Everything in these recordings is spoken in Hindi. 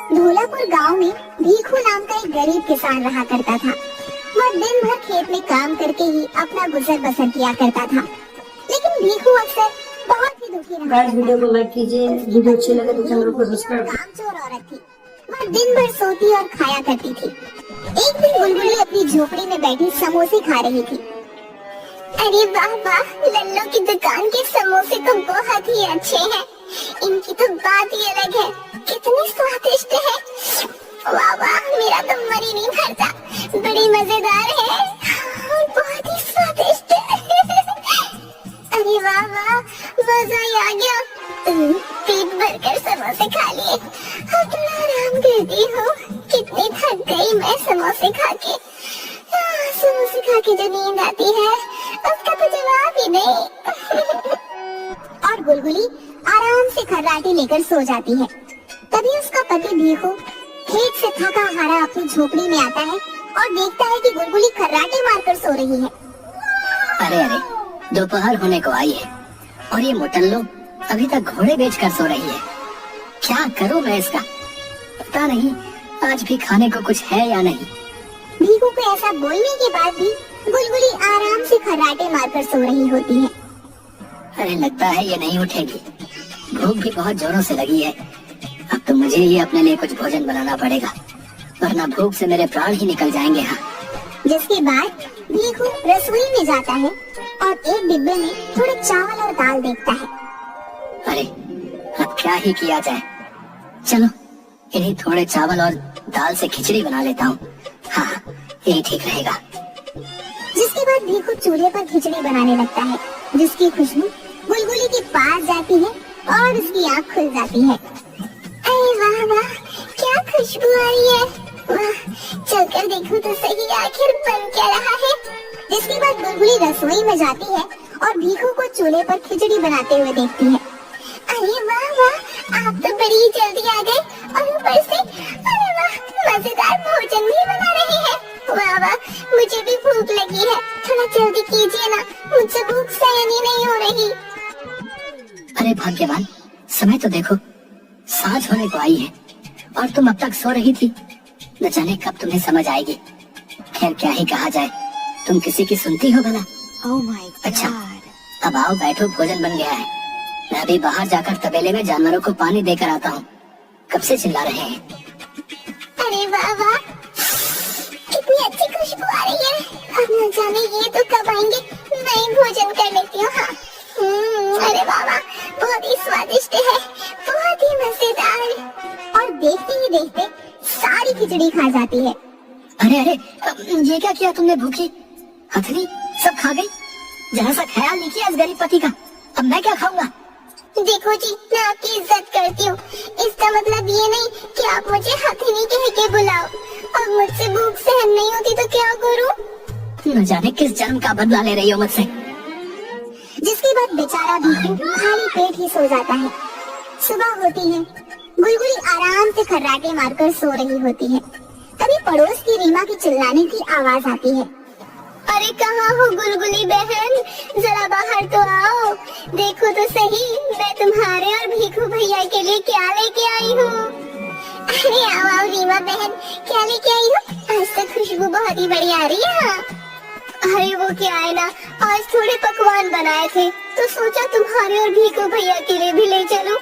धौलापुर गांव में भीखू नाम का एक गरीब किसान रहा करता था। वह दिन भर खेत में काम करके ही अपना गुजर बसर किया करता था। लेकिन भीखू अक्सर बहुत ही दुखी रहा। वीडियो को लाइक कीजिए, वीडियो अच्छी लगे तो चैनल को सब्सक्राइब। कामचोर औरत थी। वह दिन भर सोती और खाया करती थी। एक दिन बुलबुली अपनी झोपड़ी में बैठी समोसे खा रही थी। अरे वाह वाह, लल्लो की दुकान के समोसे तो बहुत ही अच्छे हैं। इनकी तो बात ही अलग है, कितने स्वादिष्ट है। वाह वाह, मेरा तो मन ही नहीं भरता। बड़ी मजेदार है और बहुत ही स्वादिष्ट है। अरे वाह वाह, मजा ही आ गया। पेट भरकर समोसे खा लिए, अब थोड़ा आराम करती हूँ। कितनी थक गई मैं समोसे खा के। समोसे खा के जो नींद आती है उसका तो जवाब ही नहीं। और बुलबुली आराम से खर्राटे लेकर सो जाती है। तभी उसका पति भीखू खेत से थका हारा अपनी झोपड़ी में आता है और देखता है कि बुलबुली खर्राटे मारकर सो रही है। अरे अरे, दोपहर होने को आई है और ये मोटल्लो अभी तक घोड़े बेचकर सो रही है। क्या करूं मैं इसका, पता नहीं आज भी खाने को कुछ है या नहीं। भीखू को ऐसा बोलने के बाद भी बुलबुली आराम से खर्राटे मारकर सो रही होती है। अरे लगता है ये नहीं उठेगी, भूख भी बहुत जोरों से लगी है। अब तो मुझे ही अपने लिए कुछ भोजन बनाना पड़ेगा, वरना भूख से मेरे प्राण ही निकल जाएंगे। हाँ। जिसके बाद भीखू रसोई में जाता है और एक डिब्बे में थोड़े चावल और दाल देखता है। अरे अब क्या ही किया जाए, चलो इन्हीं थोड़े चावल और दाल से खिचड़ी बना लेता हूँ। हाँ, यही ठीक रहेगा। जिसके बाद भीखू चूल्हे पर खिचड़ी बनाने लगता है, जिसकी खुशबू बुलबुली के पास जाती है और उसकी आँख खुल जाती है। अरे वाह वाह, क्या खुशबू आ रही है। वाह, चलकर देखूं तो सही आखिर बन क्या रहा है। जिसके बाद बुलबुली रसोई में जाती है और भीखू को चूल्हे पर खिचड़ी बनाते हुए देखती है। अरे वाह वाह, आप तो बड़ी जल्दी आ गए और ऊपर से अरे वाह, मजेदार भोजन भी बना रहे हैं। वाह वाह, मुझे भी भूख लगी है, थोड़ा जल्दी कीजिए ना, मुझसे भूख सहन ही नहीं हो रही। अरे भाग्यवान, समय तो देखो, सांझ होने को आई है और तुम अब तक सो रही थी। न जाने कब तुम्हें समझ आएगी। खैर क्या ही कहा जाए, तुम किसी की सुनती हो भला? Oh my God. अच्छा, अब आओ बैठो, भोजन बन गया है। मैं अभी बाहर जाकर तबेले में जानवरों को पानी देकर आता हूँ। कब से चिल्ला रहे हैं। अरे वाह वाह, कितनी अच्छी खुशबू आ रही है। अब न जाने ये तो कब आएंगे, मैं ही भोजन कर लेती हूँ। हाँ। अरे वाह वाह, बहुत ही स्वादिष्ट है, बहुत ही मजेदार। और देखते ही देखते सारी खिचड़ी खा जाती है। अरे अरे, ये क्या किया तुमने भूखी? हथनी सब खा गई। जरा सा ख्याल नहीं किया इस गरीब पति का। अब मैं क्या खाऊंगा? देखो जी, मैं आपकी इज्जत करती हूँ, इसका मतलब ये नहीं कि आप मुझे हथनी कह के बुलाओ। अब मुझसे भूख सहन नहीं होती तो क्या करूँ? न जाने किस जन्म का बदला ले रही हो मुझसे। जिसके बाद बेचारा भीखू खाली पेट ही सो जाता है। सुबह होती है, बुलबुली आराम से खर्राटे मारकर सो रही होती है। तभी पड़ोस की रीमा की चिल्लाने की आवाज आती है। अरे कहाँ हो बुलबुली बहन, जरा बाहर तो आओ, देखो तो सही मैं तुम्हारे और भीखू भैया के लिए क्या लेके आई हूँ। अरे आओ आओ रीमा बहन, क्या लेके आई हो? आज तो खुशबू बहुत ही बढ़िया आ रही है। अरे वो क्या है ना, आज थोड़े पकवान बनाए थे तो सोचा तुम्हारे और भीखू भैया के लिए भी ले चलो।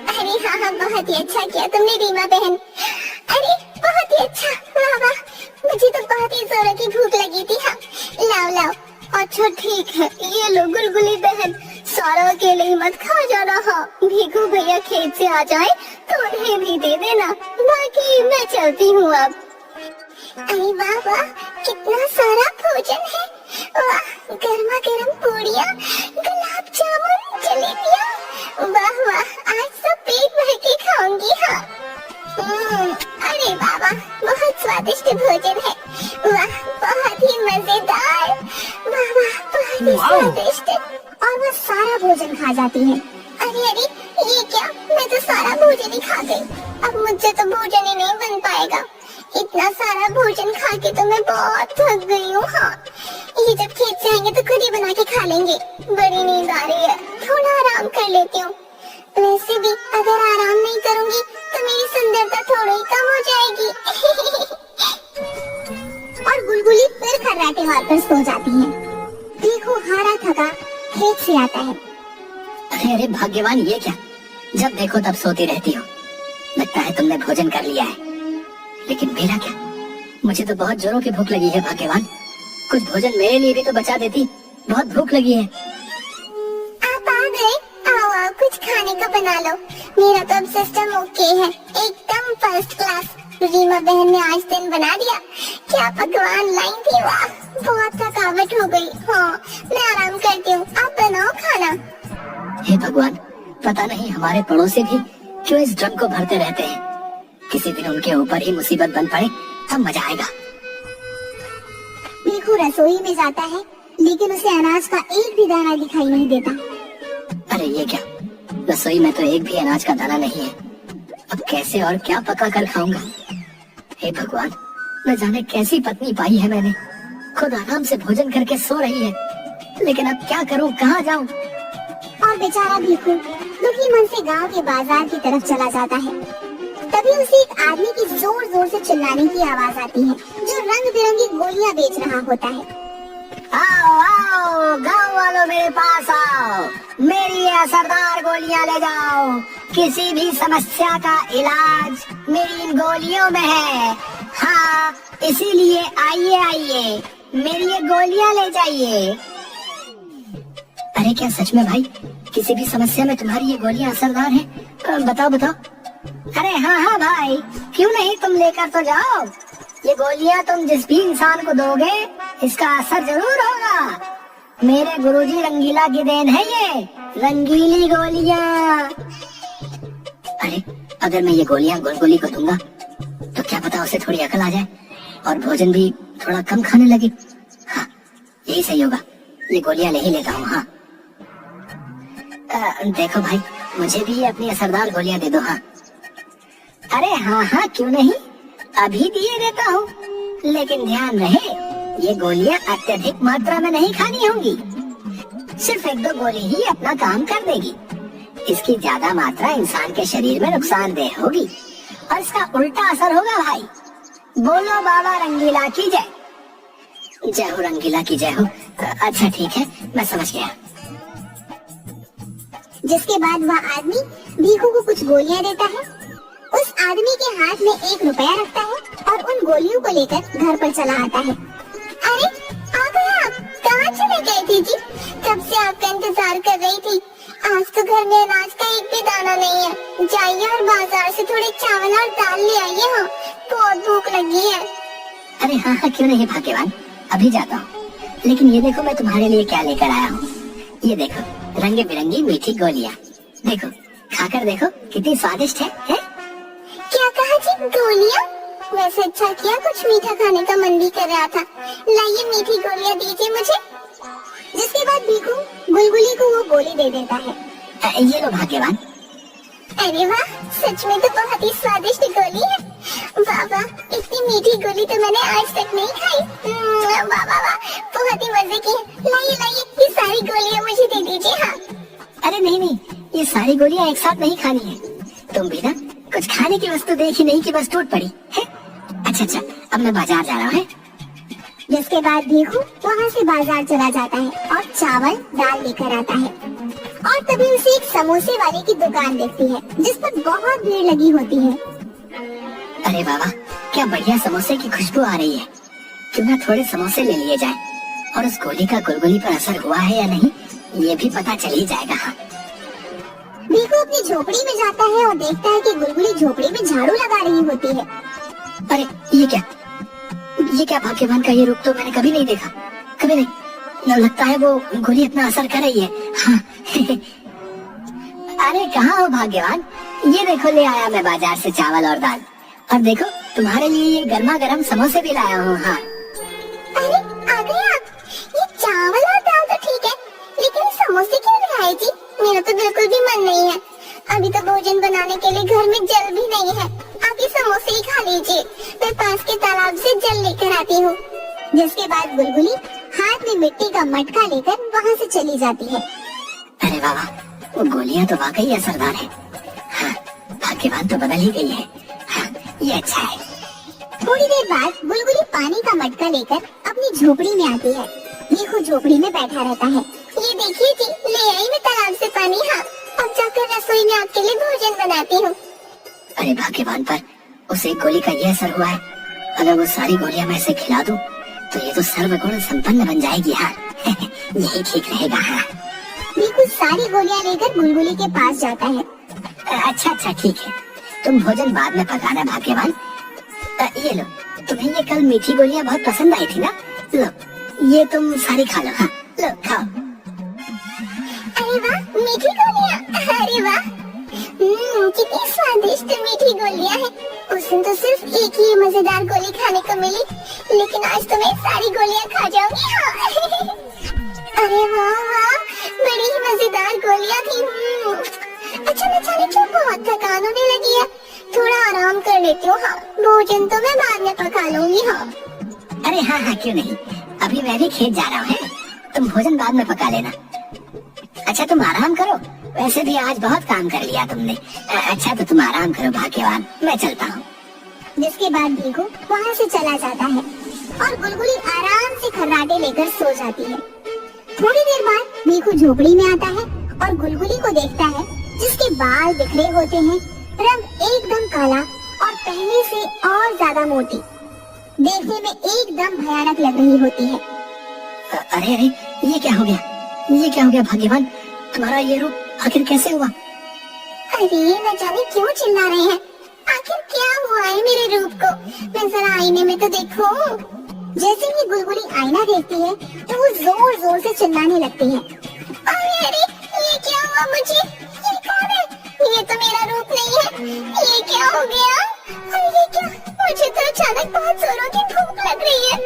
अरे हाँ हाँ, बहुत ही अच्छा किया तुमने रीमा बहन। अरे बहुत ही अच्छा, वाह वाह, मुझे तो बहुत ही जोरों की भूख लगी थी। हाँ, लाओ लाओ। अच्छा ठीक है, ये लो गुलगुली बहन, सारा अकेले ही मत खा जाना। हाँ, भीखू भैया खेत से आ जाए तो उन्हें भी दे देना, बाकी मैं चलती हूँ अब। अरे वाह वाह, कितना सारा भोजन है। वाह, गर्मा गर्म पूड़ियाँ, गुलाब जामुन, जलेबियाँ। वाह वाह, आज सब पेट भर के खाऊंगी। हाँ। अरे वाह वाह, बहुत स्वादिष्ट भोजन है। वाह, बहुत ही मजेदार। वाह वाह, बहुत ही स्वादिष्ट। और वह सारा भोजन खा जाती है। अरे अरे, ये क्या, मैं तो सारा भोजन ही खा गई। अब मुझसे तो भोजन ही नहीं बन पाएगा। इतना सारा भोजन खा के तो मैं बहुत थक गई हूँ। हाँ, ये जब खेत से आएंगे तो खुद ही बना के खा लेंगे। बड़ी नींद आ रही है, थोड़ा आराम कर लेती हूँ। वैसे भी अगर आराम नहीं करूंगी तो मेरी सुंदरता थोड़ी ही कम हो जाएगी। और गुलगुली फिर खर्राटे मारकर सो जाती है। देखो हारा थका खेत से आता है। अरे अरे भाग्यवान, ये क्या, जब देखो तब सोती रहती हो। लगता है तुमने भोजन कर लिया है, लेकिन मेरा क्या, मुझे तो बहुत जोरों की भूख लगी है भाग्यवान। कुछ भोजन मेरे लिए भी तो बचा देती, बहुत भूख लगी है। आप आ गए, आओ आओ कुछ खाने को बना लो। मेरा तो अब सिस्टम ओके है, एकदम फर्स्ट क्लास। रीमा बहन ने आज दिन बना दिया, क्या पकवान लाई थी, वाह। बहुत थकावट हो गई। हाँ मैं आराम करती हूँ, आप बनाओ खाना। हे भगवान, पता नहीं हमारे पड़ोसी भी क्यों इस ड्रम को भरते रहते हैं। किसी दिन उनके ऊपर ही मुसीबत बन पड़े तब मजा आएगा। देखो रसोई में जाता है, लेकिन उसे अनाज का एक भी दाना दिखाई नहीं देता। अरे ये क्या, रसोई में तो एक भी अनाज का दाना नहीं है। अब कैसे और क्या पका कर खाऊंगा। हे भगवान, न जाने कैसी पत्नी पाई है मैंने। खुद आराम से भोजन करके सो रही है, लेकिन अब क्या करूं, कहाँ जाऊं। और बेचारा भीखू दुखी मन से गांव के बाजार की तरफ चला जाता है। तभी उसे एक आदमी की जोर जोर से चिल्लाने की आवाज आती है, जो रंग बिरंगी गोलियां बेच रहा होता है। आओ आओ गाँव वालों, मेरे पास आओ, मेरी ये असरदार गोलियां ले जाओ। किसी भी समस्या का इलाज मेरी इन गोलियों में है। हाँ, इसीलिए आइए आइए, मेरी ये गोलियां ले जाइए। अरे क्या सच में भाई, किसी भी समस्या में तुम्हारी ये गोलियां असरदार हैं? बताओ बताओ। अरे हाँ हाँ भाई, क्यों नहीं, तुम लेकर तो जाओ। ये गोलियां तुम जिस भी इंसान को दोगे, इसका असर जरूर होगा। मेरे गुरुजी रंगीला की देन है ये रंगीली गोलियां। अरे अगर मैं ये गोलियां गुलगुली को दूंगा तो क्या पता उसे थोड़ी अकल आ जाए और भोजन भी थोड़ा कम खाने लगे। हाँ यही सही होगा, ये गोलियां ले ही लेता हूँ। हाँ देखो भाई, मुझे भी ये अपनी असरदार गोलियां दे दो। हाँ अरे हाँ हाँ क्यों नहीं, अभी दिए देता हूँ, लेकिन ध्यान रहे ये गोलियां अत्यधिक मात्रा में नहीं खानी होंगी। सिर्फ एक दो गोली ही अपना काम कर देगी। इसकी ज्यादा मात्रा इंसान के शरीर में नुकसानदेह होगी और इसका उल्टा असर होगा भाई। बोलो बाबा रंगीला की जय। जय हो रंगीला की जय हो। अच्छा ठीक है, मैं समझ गया। जिसके बाद वह आदमी भीखू को कुछ गोलियां देता है। उस आदमी के हाथ में 1 रुपया रखता है और उन गोलियों को लेकर घर पर चला आता है। अरे आ गए आप, कहाँ चले गए थे जी? कब से आपका इंतजार कर रही थी। आज तो घर में अनाज का एक भी दाना नहीं है। जाइए और बाजार से थोड़े चावल और दाल ले आइए। हाँ बहुत भूख लगी है। अरे हाँ हाँ क्यों नहीं भाग्यवान, अभी जाता हूँ। लेकिन ये देखो मैं तुम्हारे लिए क्या लेकर आया हूँ। ये देखो रंग बिरंगी मीठी गोलियाँ। देखो खाकर देखो कितनी स्वादिष्ट है? क्या कहा जी, गोलियाँ? वैसे अच्छा किया, कुछ मीठा खाने का मन भी कर रहा था। लाइए मीठी गोलियाँ दीजिए मुझे। जिसके बाद भीखू गुलगुली को वो गोली दे देता है। ये लो भाग्यवान। अरे वाह, सच में तो बहुत ही स्वादिष्ट गोली है। वाह वाह, इतनी मीठी गोली तो मैंने आज तक नहीं खाई। वाह वाह वाह, बहुत ही मजे की है। लाइए लाइए, ये सारी गोलियाँ मुझे दे दीजिए। हाँ अरे नहीं नहीं, ये सारी गोलियां एक साथ नहीं खानी है। तुम भी ना कुछ खाने की वस्तु देखी नहीं कि बस टूट पड़ी है। अच्छा, अब मैं बाजार जा रहा हूँ। जिसके बाद भीखू वहाँ से बाजार चला जाता है और चावल दाल लेकर आता है। और तभी उसे एक समोसे वाले की दुकान दिखती है, जिस पर बहुत भीड़ लगी होती है। अरे बाबा, क्या बढ़िया समोसे की खुशबू आ रही है। क्यों ना थोड़े समोसे ले लिए जाए, और उस गोली का गुलगुली पर असर हुआ है या नहीं ये भी पता चल ही जाएगा। हाँ भीखू अपनी झोपड़ी में जाता है और देखता है कि गुलगुली झोपड़ी में झाड़ू लगा रही होती है। अरे ये क्या भाग्यवान का ये रूप तो मैंने कभी नहीं देखा, कभी नहीं। लगता है वो गोली अपना असर कर रही है। हाँ अरे कहाँ हो भाग्यवान, ये देखो ले आया मैं बाजार से चावल और दाल, और देखो तुम्हारे लिए ये गर्मा गर्म समोसे भी लाया हूँ। हाँ अरे आ गए आप। ये चावल और दाल तो ठीक है, लेकिन समोसे क्यों लाए जी? मेरा तो बिल्कुल भी मन नहीं है। अभी तो भोजन बनाने के लिए घर में जल भी नहीं है। आप ये समोसे ही खा लीजिए, मैं पास के तालाब से जल लेकर आती हूँ। जिसके बाद गुलगुली हाथ में मिट्टी का मटका लेकर वहाँ से चली जाती है। अरे बाबा, वो गोलियां तो वाकई असरदार है। हाँ, भाग्यवान तो बदल ही गई है। हाँ, ये अच्छा है। थोड़ी देर बाद बुलबुली पानी का मटका लेकर अपनी झोपड़ी में आती है। भीखू झोपड़ी में बैठा रहता है। ये देखिए जी, ले आई मैं तालाब से पानी। हाँ, अब जाकर रसोई में आपके लिए भोजन बनाती हूँ। अरे भाग्यवान पर उसे एक गोली का ये असर हुआ है। अगर वो सारी गोलियां मैं इसे खिला दूं, तो ये तो सर्वगुण संपन्न बन जाएगी। हाँ यही ठीक रहेगा। हाँ भीखू सारी गोलियां लेकर बुलबुली के पास जाता है। अच्छा ठीक है, तुम भोजन बाद में पकाना भाग्यवान। ये लो, तुम्हें ये कल मीठी गोलियां बहुत पसंद आई थी ना, लो ये तुम सारी खा लो। हाँ लो खाओ। अरे वाह, मीठी गोलियां। अरे वाह, कितनी स्वादिष्ट मीठी गोलियां हैं। उस दिन तो सिर्फ एक ही मजेदार गोली खाने को मिली, लेकिन आज तो मैं सारी गोलियां खा जाऊंगी। हाँ। अरे वाह वाह, बड़ी ही मजेदार गोलियां थी। अच्छा, न जाने क्यों बहुत थकान होने लगी है। थोड़ा आराम कर लेती हूँ। हाँ, भोजन तो मैं बाद में पका लूंगी। हाँ अरे हाँ क्यों नहीं, अभी मैं भी खेत जा रहा हूँ। तुम भोजन बाद में पका लेना। अच्छा तुम आराम करो, वैसे भी आज बहुत काम कर लिया तुमने। अच्छा तो तुम आराम करो भाग्यवान, मैं चलता हूँ। जिसके बाद भीखू वहाँ से चला जाता है और बुलबुली आराम से खर्राटे लेकर सो जाती है। थोड़ी देर बाद भीखू झोपड़ी में आता है और बुलबुली को देखता है, जिसके बाल बिखरे होते हैं, रंग एकदम काला और पहले से और ज्यादा मोटी, देखने में एकदम भयानक लग रही होती है। अरे ये क्या हो गया, ये क्या हो गया भाग्यवान, तुम्हारा ये रूप आखिर कैसे हुआ? अरे न जाने क्यों चिल्ला रहे हैं, आखिर क्या हुआ है मेरे रूप को, मैं जरा आईने में तो देखो। जैसे ही बुलबुली आईना देखती है तो वो जोर जोर से चिल्लाने लगती है। अरे ये क्या हुआ मुझे, ये कौन है, ये तो मेरा रूप नहीं है, ये क्या हो गया। अरे ये क्या, मुझे तो अचानक बहुत जोरों की भूख लग रही है।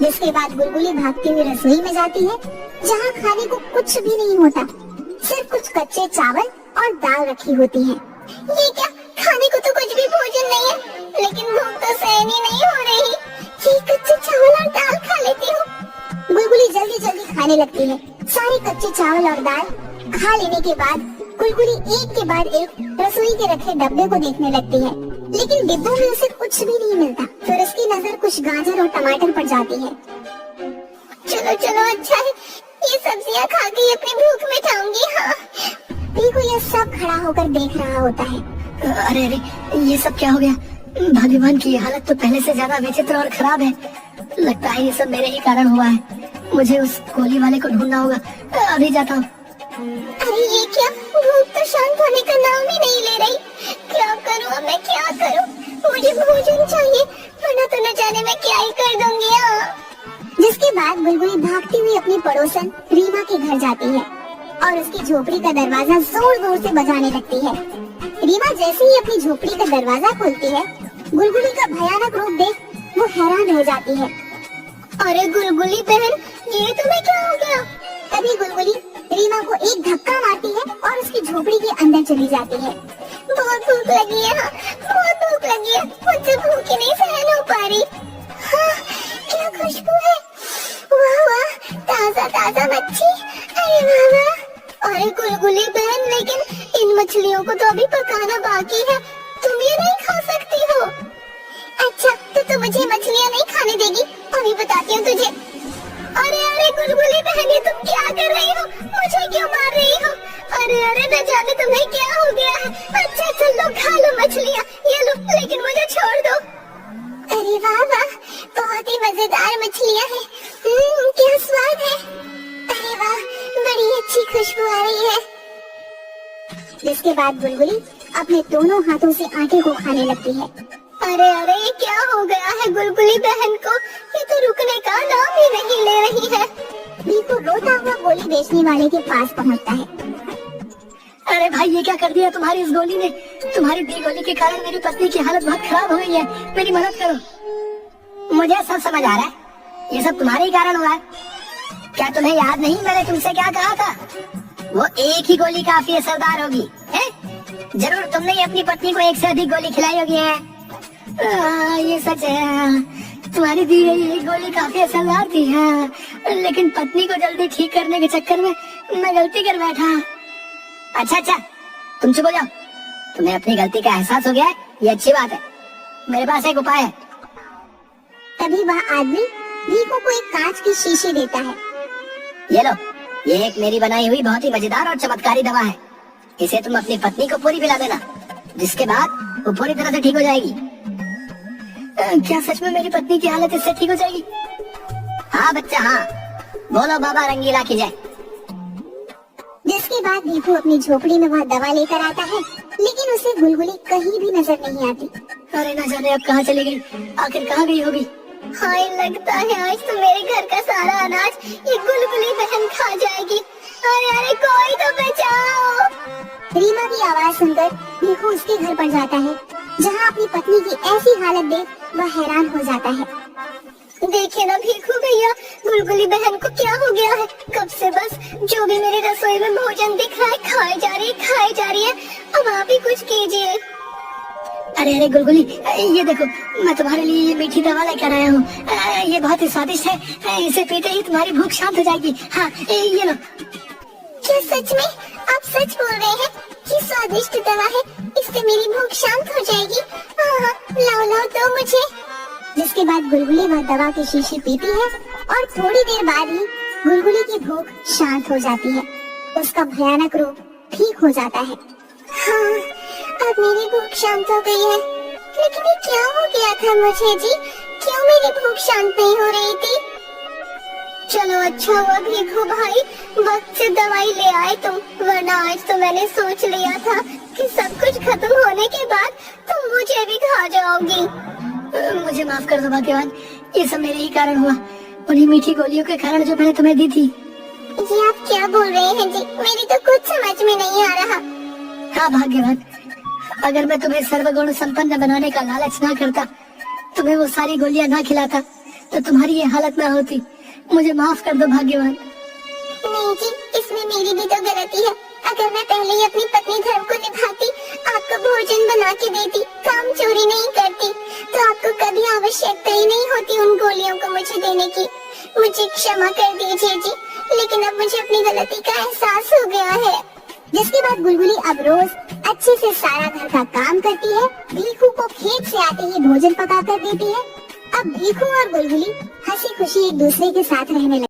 जिसके बाद बुलबुली भागती हुई रसोई में जाती है, जहाँ खाने को कुछ भी नहीं होता, सिर्फ कुछ कच्चे चावल और दाल रखी होती है। ये क्या, खाने को तो कुछ भी भोजन नहीं है, लेकिन भूख तो सहन ही नहीं हो रही। ये कच्चे चावल और दाल खा लेती हूँ। बुलबुली जल्दी जल्दी खाने लगती है। सारे कच्चे चावल और दाल खा लेने के बाद बुलबुली एक के बाद एक रसोई के रखे डब्बे को देखने लगती है, लेकिन डिब्बों में उसे कुछ भी नहीं मिलता। फिर उसकी नजर कुछ गाजर और टमाटर पर जाती है। चलो चलो, अच्छा है, ये सब्जियां खा के अपनी भूख मिटाऊंगी। हाँ, भीखू ये सब खड़ा होकर देख रहा होता है। अरे ये सब क्या हो गया, भाग्यवान की हालत तो पहले से ज्यादा विचित्र और खराब है। लगता है ये सब मेरे ही कारण हुआ है, मुझे उस गोली वाले को ढूंढना होगा, अभी जाता हूँ। अरे ये क्या, भूख तो शांत होने का नाम ही नहीं ले रही। क्या करूँ अब मैं, क्या करूँ, मुझे भोजन चाहिए, वरना तो न जाने मैं क्या ही कर दूंगी। जिसके बाद बुलबुली भागती हुई अपनी पड़ोसन रीमा के घर जाती है और उसकी झोपड़ी का दरवाजा जोर जोर से बजाने लगती है। रीमा जैसे ही अपनी झोपड़ी का दरवाजा खोलती है, बुलबुली का भयानक रूप देख वो हैरान रह जाती है। अरे गुलगुली बहन, ये तुम्हें क्या हो गया। तभी गुलगुली रीमा को एक धक्का मारती है और उसकी झोपड़ी के अंदर चली जाती है। बहुत भूख लगी है, बहुत भूख लगी है, मुझसे भूख ही नहीं सहन हो पा रही। हाँ, क्या खुशबू है, वाह वाह, ताजा ताजा मच्छी, अरे वाह वाह। अरे गुलगुली बहन, लेकिन इन मछलियों को तो अभी पकाना बाकी है, तुम ये नहीं खा सकती हो। अच्छा, तो तू मुझे मछलियाँ नहीं खाने देगी, अभी बताती हूँ तुझे। अरे गुलगुली बहन, ये तुम क्या कर रही हो, मुझे क्यों मार रही हो। अरे न जाने तुम्हें क्या हो गया है। अच्छा चलो खा लो मछलियाँ, ये लो, लेकिन मुझे छोड़ दो। अरे वाह वाह, बहुत ही मजेदार मछलियाँ हैं, क्या स्वाद है। अरे वाह, बड़ी अच्छी खुशबू आ रही है। जिसके बाद बुलबुली अपने दोनों हाथों से आटे को खाने लगती है। अरे ये क्या हो गया है गुलगुली बहन को, ये तो रुकने का नाम ही नहीं ले रही है। भीखू रोता हुआ गोली बेचने वाले के पास पहुंचता है। अरे भाई, ये क्या कर दिया तुम्हारी इस गोली ने, तुम्हारी दी गोली के कारण मेरी पत्नी की हालत बहुत खराब हो गई है, मेरी मदद करो। मुझे सब समझ आ रहा है, ये सब तुम्हारे ही कारण हुआ है। क्या तुम्हें याद नहीं मैंने तुमसे क्या कहा था, वो एक ही गोली काफी असरदार होगी है? जरूर तुमने ही अपनी पत्नी को एक से अधिक गोली खिलाई होगी है। ये सच है, तुम्हारी दी गई एक गोली काफी असरदार थी है, लेकिन पत्नी को जल्दी ठीक करने के चक्कर में मैं गलती कर बैठा। अच्छा अच्छा, तुम चुप हो जाओ। तुम्हें अपनी गलती का एहसास हो गया है, ये अच्छी बात है। मेरे पास एक उपाय है। तभी वह आदमी भीखू को एक कांच की शीशी देता है। ये लो, ये एक मेरी बनाई हुई बहुत ही मजेदार और चमत्कारी दवा है। इसे तुम अपनी पत्नी को पूरी पिला देना, जिसके बाद वो पूरी तरह से ठीक हो जाएगी। क्या सच में मेरी पत्नी की हालत इससे ठीक हो जाएगी? हाँ बच्चा हाँ, बोलो बाबा रंगीला की जय। जिसके बाद भीखू अपनी झोपड़ी में वह दवा लेकर आता है, लेकिन उसे गुलगुली कहीं भी नजर नहीं आती। अरे न जाने अब कहाँ चली गई, आखिर कहाँ गई होगी। हाय, लगता है आज तो मेरे घर का सारा अनाज ये गुलगुली बहन खा जाएगी। अरे अरे, कोई तो बचाओ। रीमा की आवाज सुनकर भीखू उसके घर पर जाता है, जहाँ अपनी पत्नी की ऐसी हालत देख वह हैरान हो जाता है। देखिए ना भीखू भैया, गुलगुली बहन को क्या हो गया है? कब से बस जो भी मेरे रसोई में भोजन दिख रहा है खाई जा रही है। अब आप ही कुछ कीजिए। अरे अरे गुलगुली, ये देखो, मैं तुम्हारे लिए ये मीठी दवा लेकर आया हूँ। ये बहुत ही स्वादिष्ट है, इसे पीते ही तुम्हारी भूख शांत हो जाएगी। हाँ ये लो। क्या सच में आप सच बोल रहे हैं कि स्वादिष्ट दवा है, इससे मेरी भूख शांत हो जाएगी? हाँ, लाओ दो मुझे। जिसके बाद गुलगुली वह दवा की शीशी पीती है और थोड़ी देर बाद ही गुलगुली की भूख शांत हो जाती है। उसका भयानक रूप ठीक हो जाता है। हाँ, अब मेरी भूख शांत हो गई है। लेकिन ये क्या हो गया था मुझे जी? क्यों मेरी भूख शांत नहीं हो रही थी? चलो अच्छा हुआ भीखू भाई, वक्त से दवाई ले आए तुम, वरना आज तो मैंने सोच लिया था कि सब कुछ खत्म होने के बाद तुम मुझे भी खा जाओगी। मुझे माफ कर दो भाग्यवान, ये सब मेरे ही कारण हुआ, उन्हीं मीठी गोलियों के कारण जो मैंने तुम्हें दी थी। ये आप क्या बोल रहे हैं जी? मेरी तो कुछ समझ में नहीं आ रहा। हाँ भाग्यवान, अगर मैं तुम्हें सर्वगुण संपन्न बनाने का लालच ना करता, तुम्हें वो सारी गोलियां ना खिलाता, तो तुम्हारी ये हालत ना होती। मुझे माफ कर दो भाग्यवान। नहीं जी, इसमें मेरी भी तो गलती है। अगर मैं पहले ही अपनी पत्नी धर्म को निभाती, आपको भोजन बना के देती, काम चोरी नहीं करती, तो आपको कभी आवश्यकता ही नहीं होती उन गोलियों को मुझे देने की। मुझे क्षमा कर दीजिए जी, लेकिन अब मुझे अपनी गलती का एहसास हो गया है। जिसके बाद गुलगुली अब रोज अच्छे से सारा घर का काम करती है, भीखू को खेत से आते ही भोजन पका कर देती है। अब भीखू और गुलगुली हंसी खुशी एक दूसरे के साथ रहने लगे।